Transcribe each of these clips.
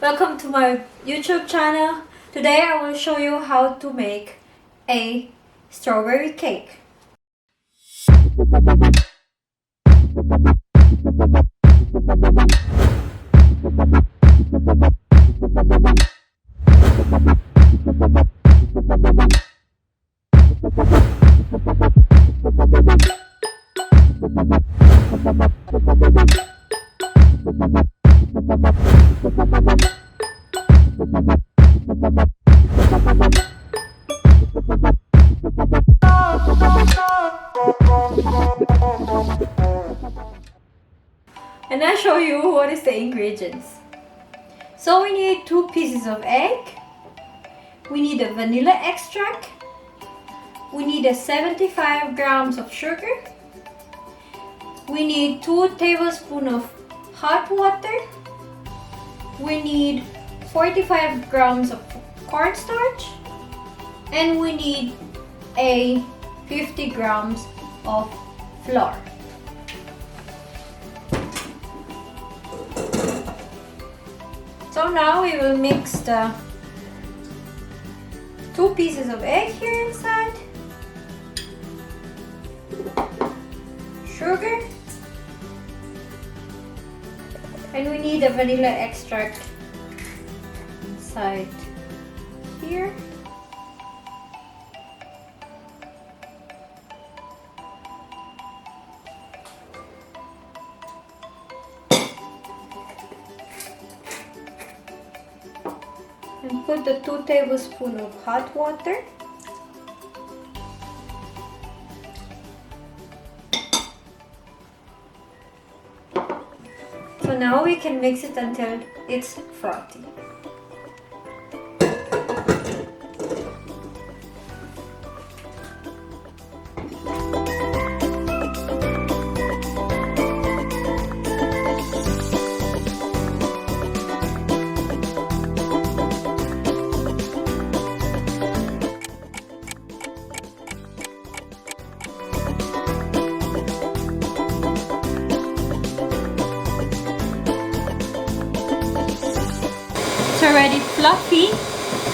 Welcome to my YouTube channel. Today I will show you how to make a strawberry cake. And I'll show you what is the ingredients. So we need 2 pieces of egg, we need a vanilla extract, we need 75 grams of sugar, we need 2 tablespoons of hot water, we need 45 grams of cornstarch, and we need 50 grams of flour. So now we will mix the 2 pieces of egg here inside, sugar, and we need a vanilla extract inside here. And put the 2 tablespoons of hot water. So now we can mix it until it's frothy. Already fluffy,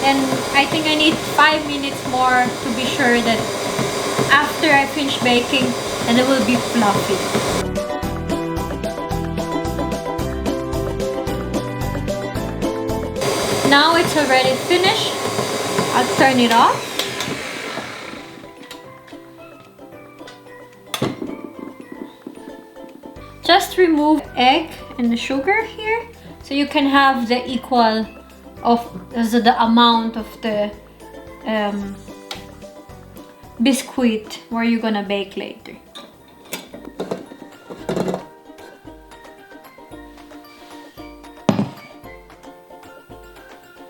and I think I need 5 minutes more to be sure that after I finish baking, and it will be fluffy. Now it's already finished. I'll turn it off. Just remove egg and the sugar here so you can have the equal of the amount of the biscuit where you're gonna bake later.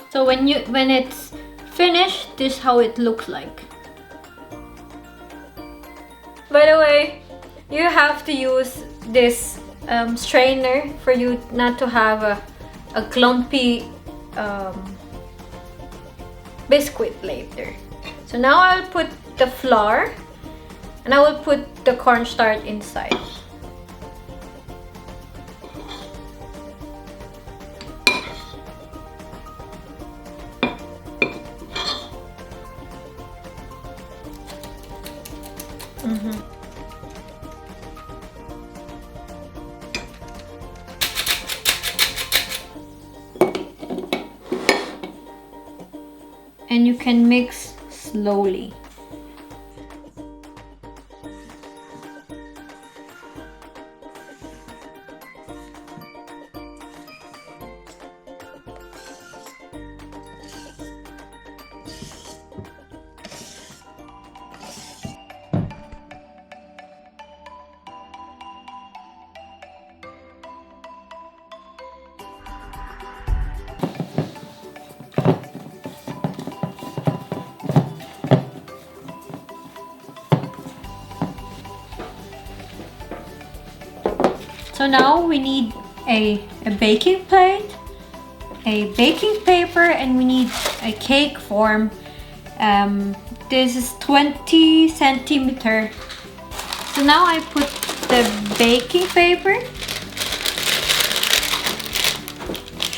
So when it's finished, this is how it looks like. By the way, you have to use this strainer for you not to have a clumpy biscuit later. So now I'll put the flour and I will put the cornstarch inside. And you can mix slowly. So now we need a baking plate, a baking paper, and we need a cake form. This is 20 centimeter. So now I put the baking paper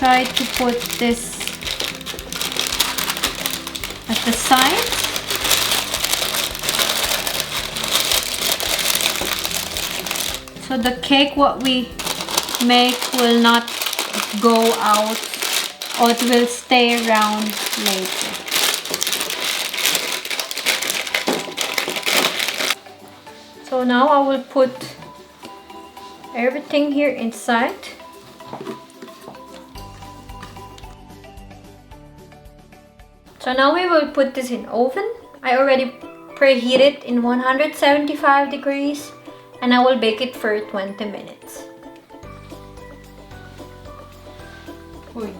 try to put this at the side. So the cake what we make will not go out, or it will stay around later. So now I will put everything here inside. So now we will put this in oven. I already preheated in 175 degrees and I will bake it for 20 minutes. Uy.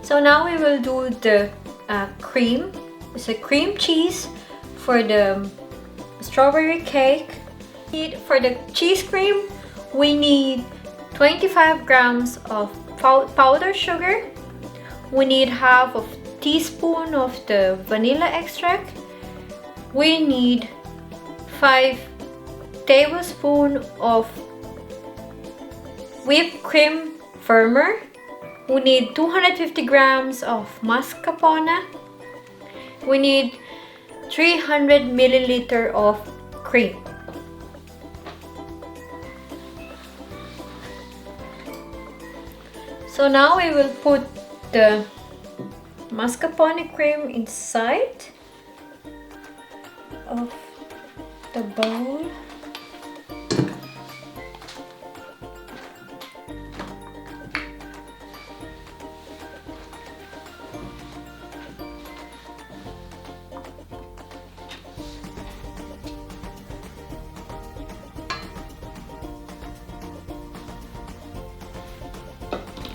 So now we will do the cream. It's a cream cheese for the strawberry cake. For the cheese cream, we need 25 grams of powdered sugar. We need half of teaspoon of the vanilla extract. We need 5 tablespoons of whipped cream firmer. We need 250 grams of mascarpone. We need 300 milliliter of cream. So now we will put the mascarpone cream inside of the bowl.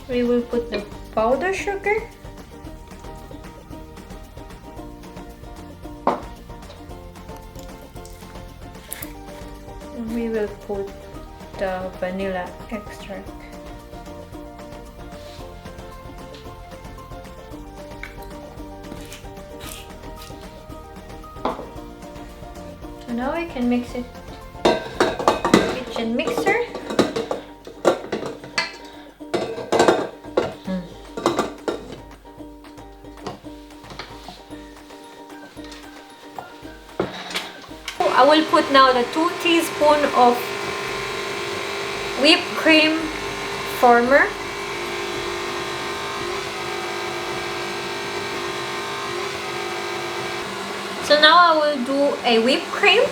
We will put the powdered sugar. And we will put the vanilla extract. So now we can mix it with the kitchen mixer. I will put now the 2 teaspoons of whipped cream firmer. So now I will do a whipped cream.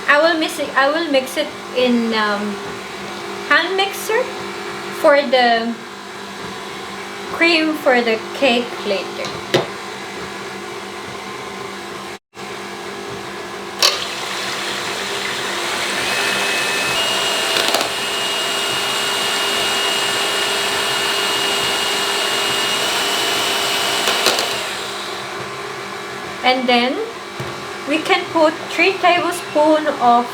I will mix it in hand mixer for the cream for the cake later. And then we can put 3 tablespoons of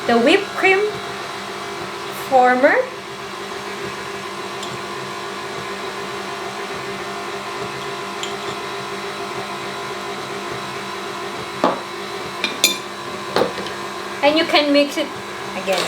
the whipped cream firmer. And you can mix it again.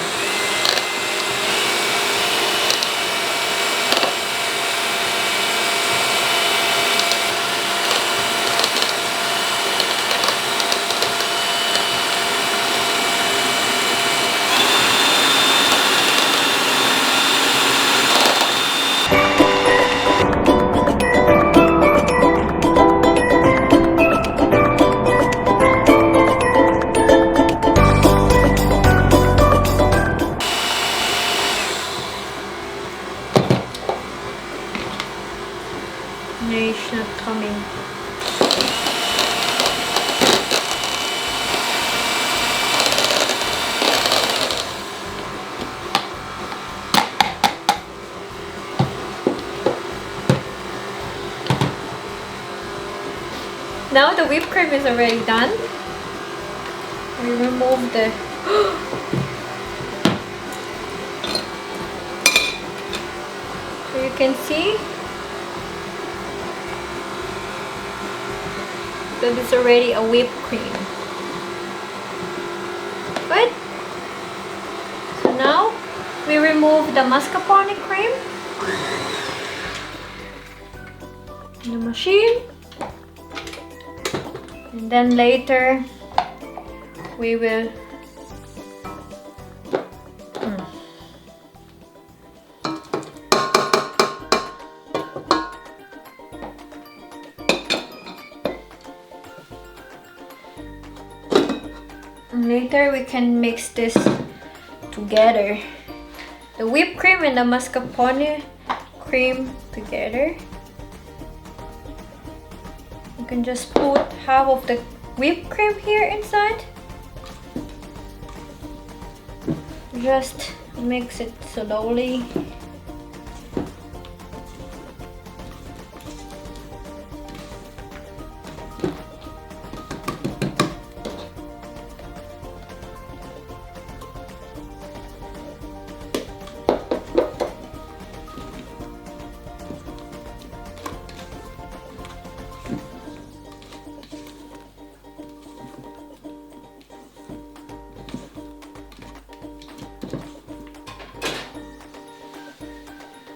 No, it's not coming. Now the whipped cream is already done. We remove the so you can see that it's already a whipped cream. Good. So now we remove the mascarpone cream in the machine, and then later we will later we can mix this together, the whipped cream and the mascarpone cream together. You can just put half of the whipped cream here inside. Just mix it slowly.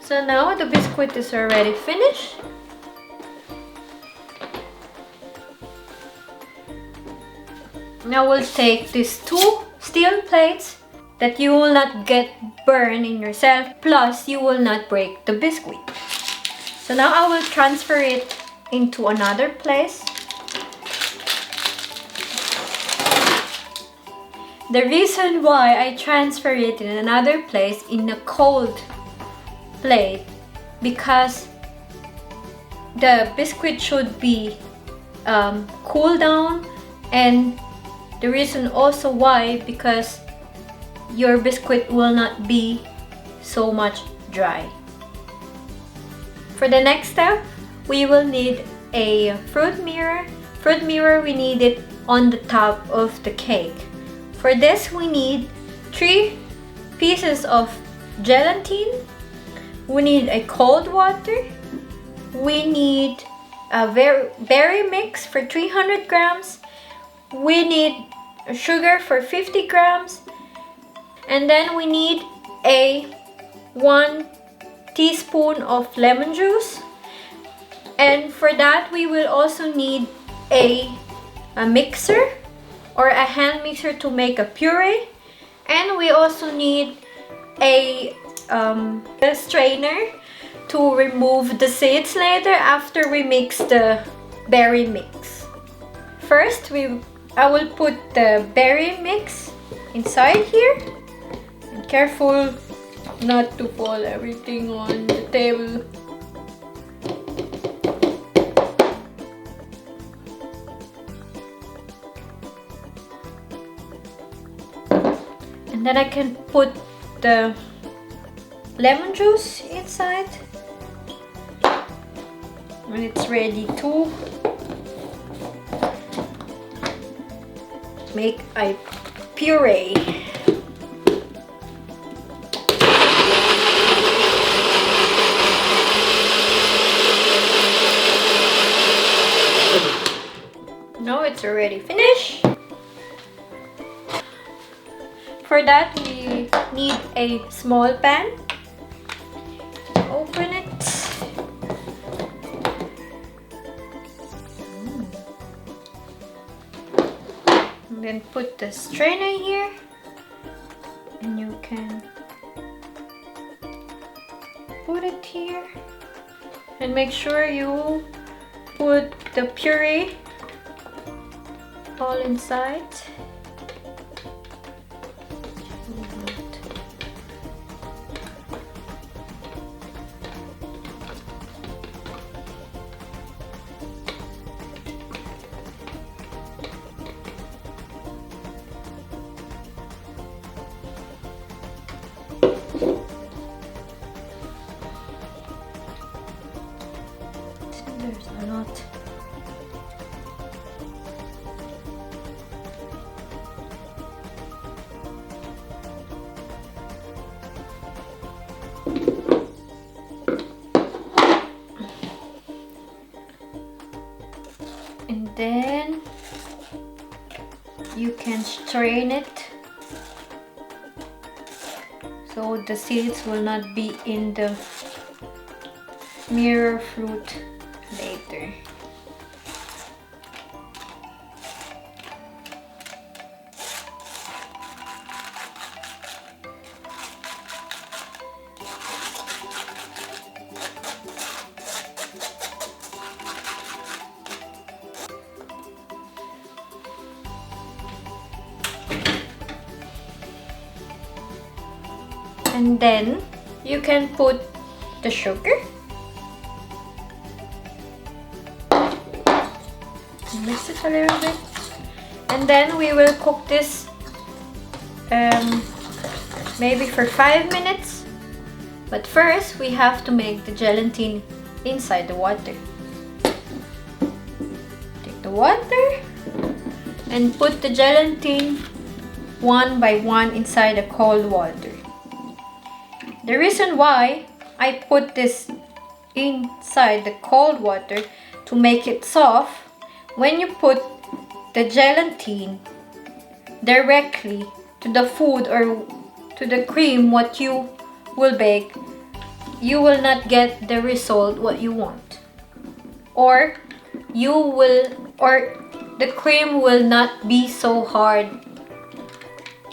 So now the biscuit is already finished. Now we'll take these 2 steel plates that you will not get burned in yourself, plus you will not break the biscuit. So now I will transfer it into another place. The reason why I transfer it in another place in a cold plate, because the biscuit should be cool down, and the reason also why, because your biscuit will not be so much dry. For the next step, we will need a fruit mirror. Fruit mirror, we need it on the top of the cake. For this, we need 3 pieces of gelatine. We need a cold water. We need a berry mix for 300 grams. We need sugar for 50 grams. And then we need a 1 teaspoon of lemon juice. And for that, we will also need a mixer or a hand mixer to make a puree. And we also need a strainer to remove the seeds later after we mix the berry mix. First, I will put the berry mix inside here. And careful not to fall everything on the table. And then I can put the lemon juice inside when it's ready to make a puree. Now it's already finished. For that, we need a small pan. Open it. And then put the strainer here. And you can put it here. And make sure you put the puree all inside. There's a lot. And then you can strain it so the seeds will not be in the mirror fruit later. And then you can put the sugar, mix it a little bit, and then we will cook this maybe for 5 minutes. But first we have to make the gelatin inside the water. Take the water and put the gelatin one by one inside the cold water. The reason why I put this inside the cold water to make it soft, when you put the gelatin directly to the food or to the cream what you will bake, you will not get the result what you want, or the cream will not be so hard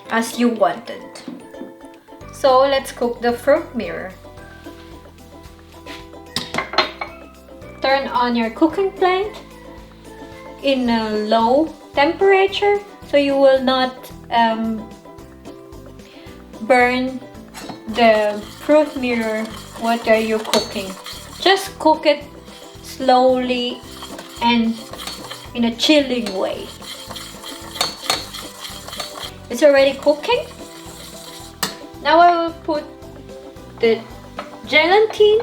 as you wanted. So let's cook the fruit mirror. Turn on your cooking plate in a low temperature so you will not burn the fruit mirror. What are you cooking? Just cook it slowly and in a chilling way. It's already cooking. Now I will put the gelatin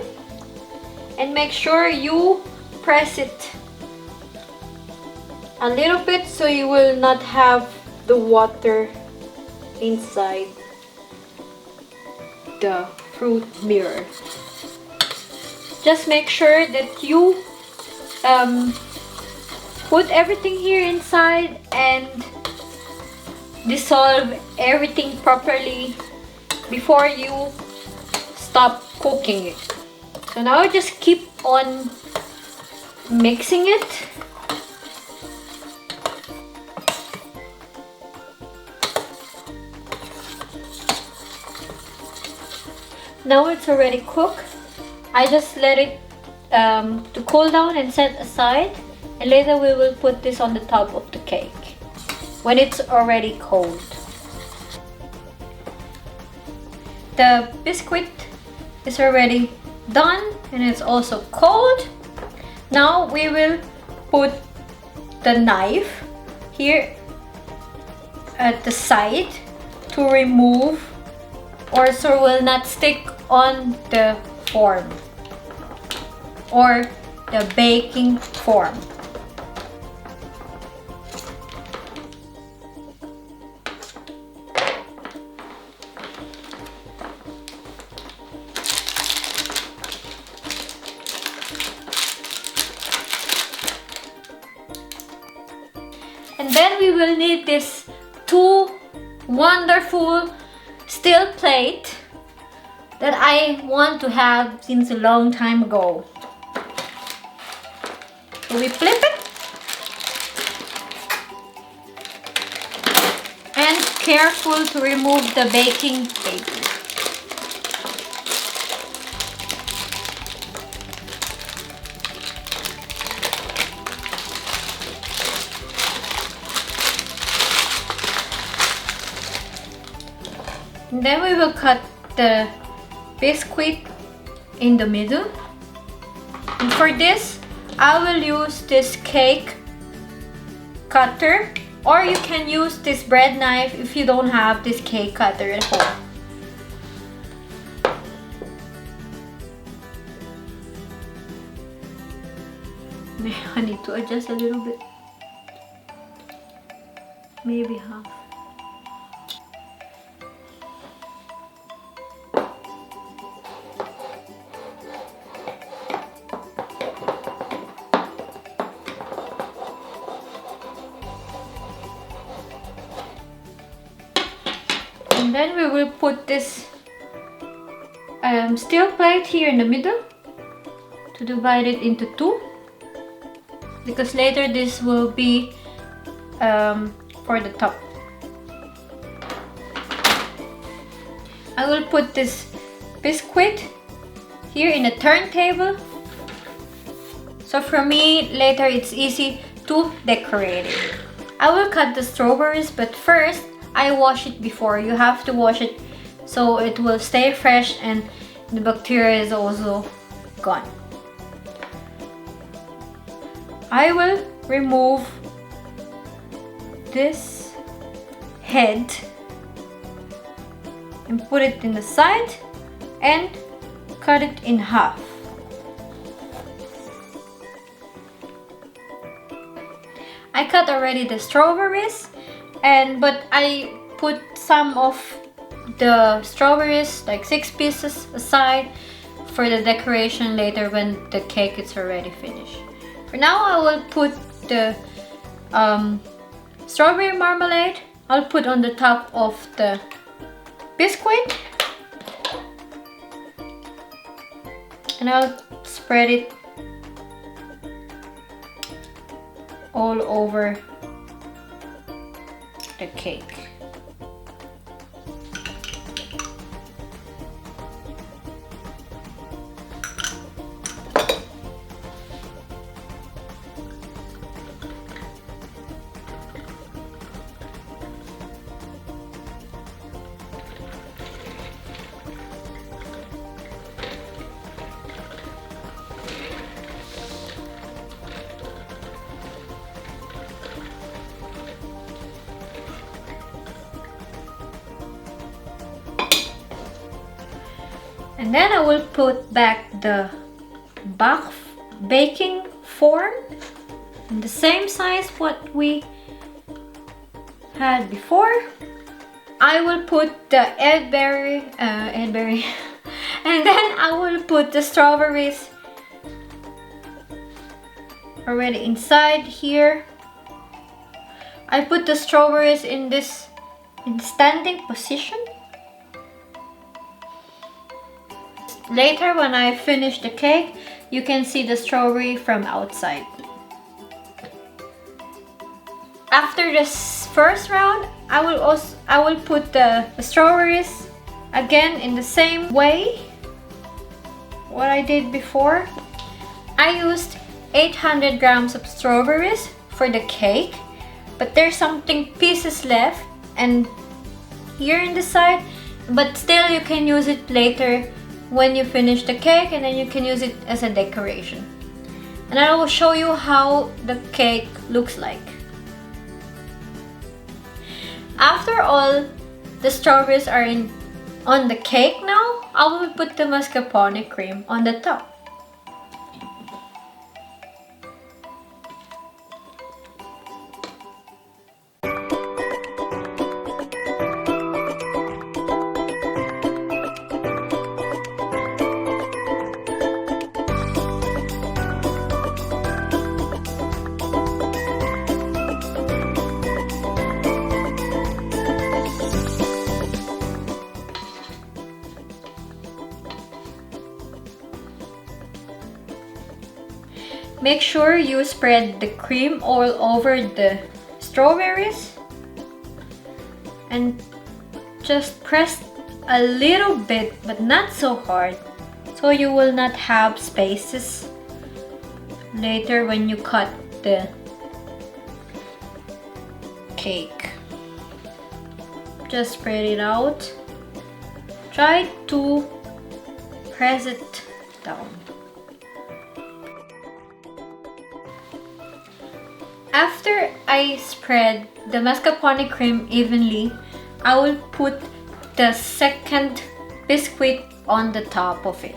and make sure you press it a little bit so you will not have the water inside the fruit mirror. Just make sure that you put everything here inside and dissolve everything properly before you stop cooking it. So now just keep on mixing it. Now it's already cooked. I just let it to cool down and set aside, and later we will put this on the top of the cake when it's already cold. The biscuit is already done and it's also cold. Now we will put the knife here at the side to remove, or so it will not stick on the form or the baking form. And then we will need this two wonderful steel plate that I want to have since a long time ago. So we flip it and careful to remove the baking paper. And then we will cut the biscuit in the middle. And for this, I will use this cake cutter, or you can use this bread knife if you don't have this cake cutter at home. I need to adjust a little bit. Maybe half. we will put this steel plate here in the middle to divide it into two, because later this will be for the top. I will put this biscuit here in the turntable, so for me later it's easy to decorate it. I will cut the strawberries, but first I wash it before. You have to wash it so it will stay fresh and the bacteria is also gone. I will remove this head and put it in the side and cut it in half. I cut already the strawberries, but I put some of the strawberries, like 6 pieces, aside for the decoration later when the cake is already finished. For now, I will put the strawberry marmalade. I'll put on the top of the biscuit, and I'll spread it all over the cake. And then I will put back the baking form in the same size what we had before. I will put the Edberry and then I will put the strawberries already inside here. I put the strawberries in standing position. Later, when I finish the cake, you can see the strawberry from outside. After this first round, I will put the strawberries again in the same way what I did before. I used 800 grams of strawberries for the cake, but there's something pieces left and here in the side, but still you can use it later when you finish the cake, and then you can use it as a decoration. And I will show you how the cake looks like. After all the strawberries are on the cake now, I will put the mascarpone cream on the top. Make sure you spread the cream all over the strawberries and just press a little bit, but not so hard, so you will not have spaces later when you cut the cake. Just spread it out. Try to press it down. After I spread the mascarpone cream evenly, I will put the second biscuit on the top of it.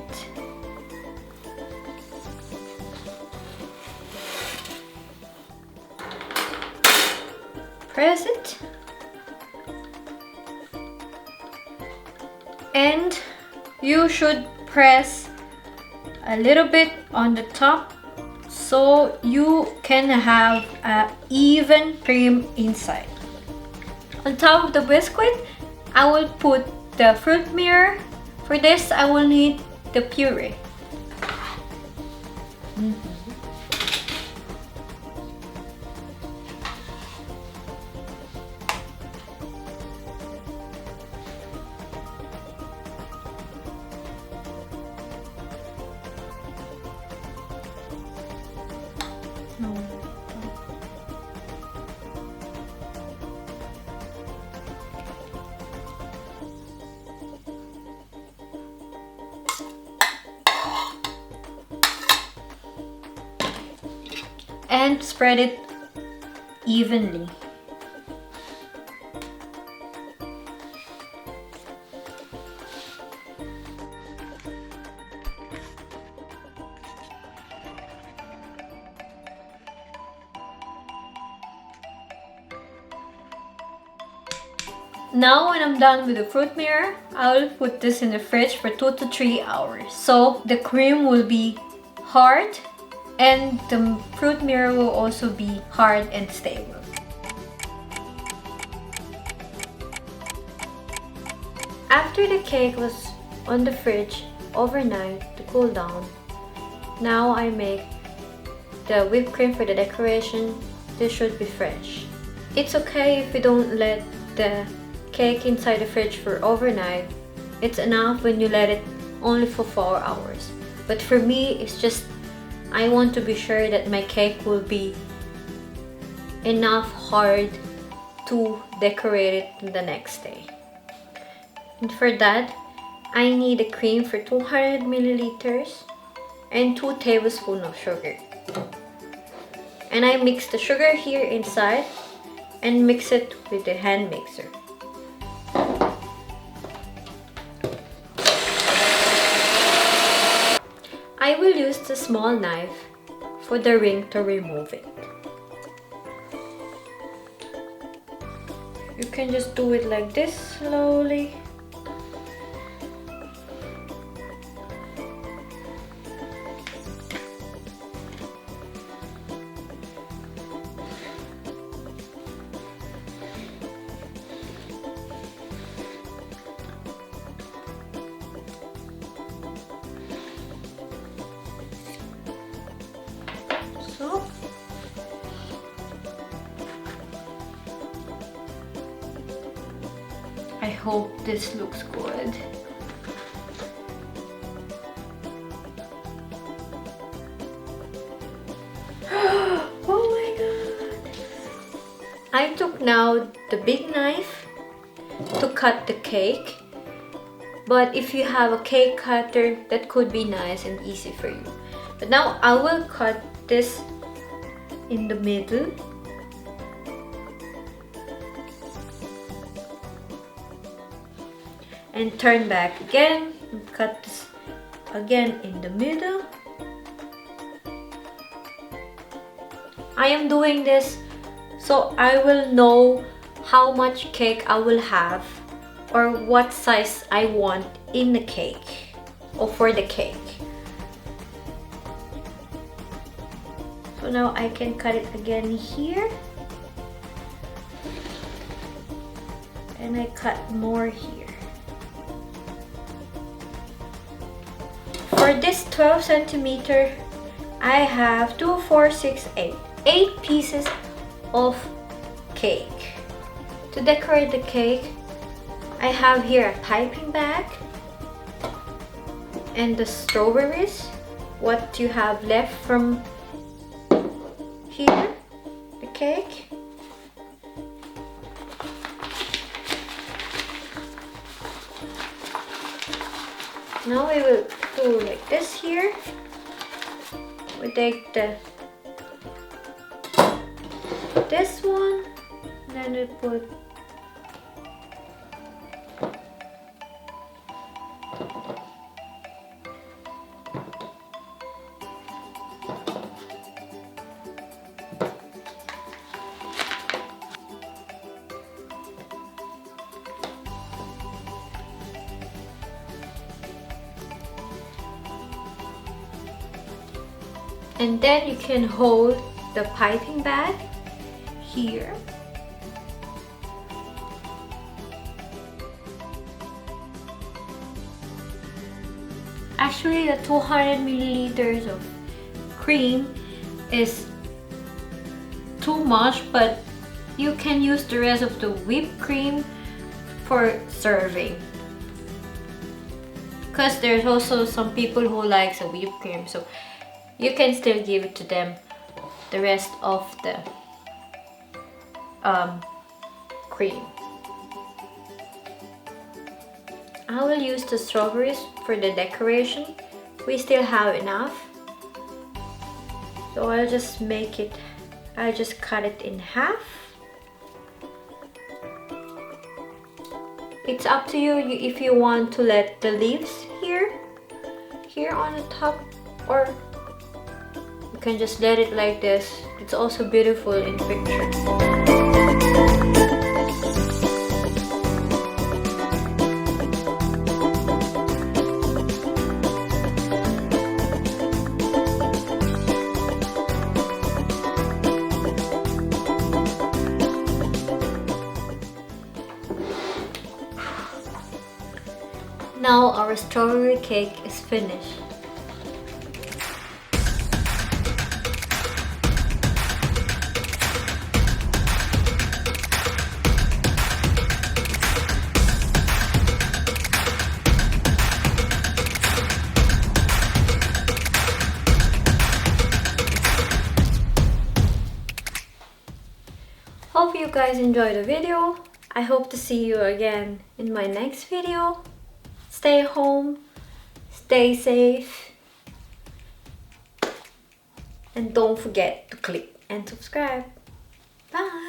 Press it. And you should press a little bit on the top so you can have an even cream inside. On top of the biscuit, I will put the fruit mirror. For this, I will need the puree. And spread it evenly. Now when I'm done with the fruit mirror, I'll put this in the fridge for 2 to 3 hours. So the cream will be hard and the fruit mirror will also be hard and stable. After the cake was on the fridge overnight to cool down, now I make the whipped cream for the decoration. This should be fresh. It's okay if you don't let the cake inside the fridge for overnight. It's enough when you let it only for 4 hours. But for me, it's just I want to be sure that my cake will be enough hard to decorate it the next day. And for that, I need a cream for 200 milliliters and 2 tablespoons of sugar. And I mix the sugar here inside and mix it with the hand mixer. I will use the small knife for the ring to remove it. You can just do it like this slowly. So, I hope this looks good. Oh my god! I took now the big knife to cut the cake, but if you have a cake cutter, that could be nice and easy for you. But now I will cut this in the middle. And turn back again and cut this again in the middle. I am doing this so I will know how much cake I will have or what size I want in the cake or for the cake. So now I can cut it again here. And I cut more here. For this 12 centimeter, I have 2, 4, 6, 8. 8 pieces of cake. To decorate the cake, I have here a piping bag and the strawberries, what you have left from here, the cake. Now we will do like this here. We take this one, and then we put and then you can hold the piping bag here. Actually, the 200 milliliters of cream is too much, but you can use the rest of the whipped cream for serving. Because there's also some people who likes a whipped cream, so you can still give it to them the rest of the cream. I will use the strawberries for the decoration. We still have enough, so I'll just cut it in half. It's up to you if you want to let the leaves here on the top, or you can just let it like this. It's also beautiful in picture. Now our strawberry cake is finished. Hope you guys enjoyed the video. I hope to see you again in my next video. Stay home, stay safe, and don't forget to click and subscribe. Bye!